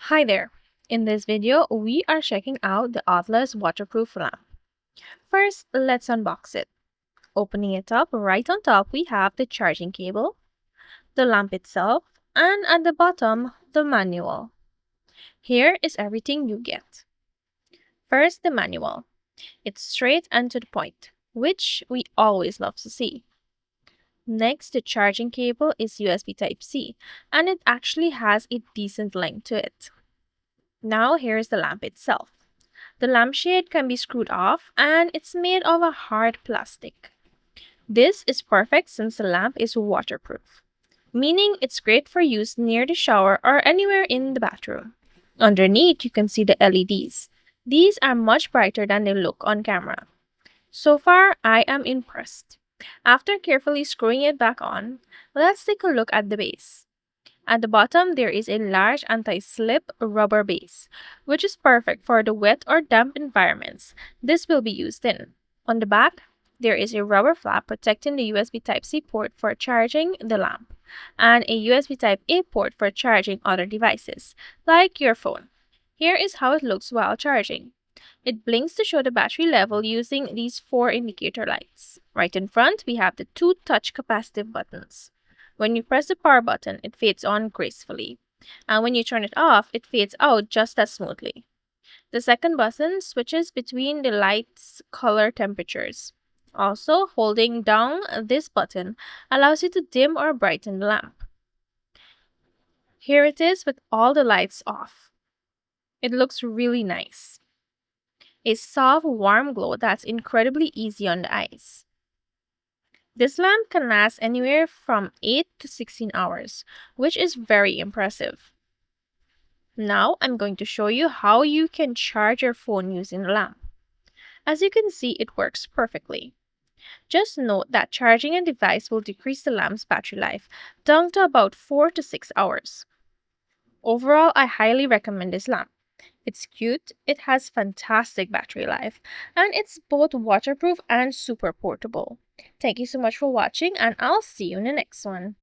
Hi there! In this video, we are checking out the AUDLES waterproof lamp. First, let's unbox it. Opening it up, right on top we have the charging cable, the lamp itself, and at the bottom, the manual. Here is everything you get. First, the manual. It's straight and to the point, which we always love to see. Next, the charging cable is USB Type-C, and it actually has a decent length to it. Now here's the lamp itself. The lampshade can be screwed off and it's made of a hard plastic. This is perfect since the lamp is waterproof, meaning it's great for use near the shower or anywhere in the bathroom. Underneath, you can see the LEDs. These are much brighter than they look on camera. So far, I am impressed. After carefully screwing it back on, let's take a look at the base. At the bottom, there is a large anti-slip rubber base, which is perfect for the wet or damp environments this will be used in. On the back, there is a rubber flap protecting the USB Type-C port for charging the lamp, and a USB Type-A port for charging other devices, like your phone. Here is how it looks while charging. It blinks to show the battery level using these 4 indicator lights. Right in front, we have the 2 touch capacitive buttons. When you press the power button, it fades on gracefully. And when you turn it off, it fades out just as smoothly. The second button switches between the light's color temperatures. Also, holding down this button allows you to dim or brighten the lamp. Here it is with all the lights off. It looks really nice. A soft, warm glow that's incredibly easy on the eyes. This lamp can last anywhere from 8 to 16 hours, which is very impressive. Now I'm going to show you how you can charge your phone using the lamp. As you can see, it works perfectly. Just note that charging a device will decrease the lamp's battery life down to about 4 to 6 hours. Overall, I highly recommend this lamp. It's cute, it has fantastic battery life, and it's both waterproof and super portable. Thank you so much for watching, and I'll see you in the next one.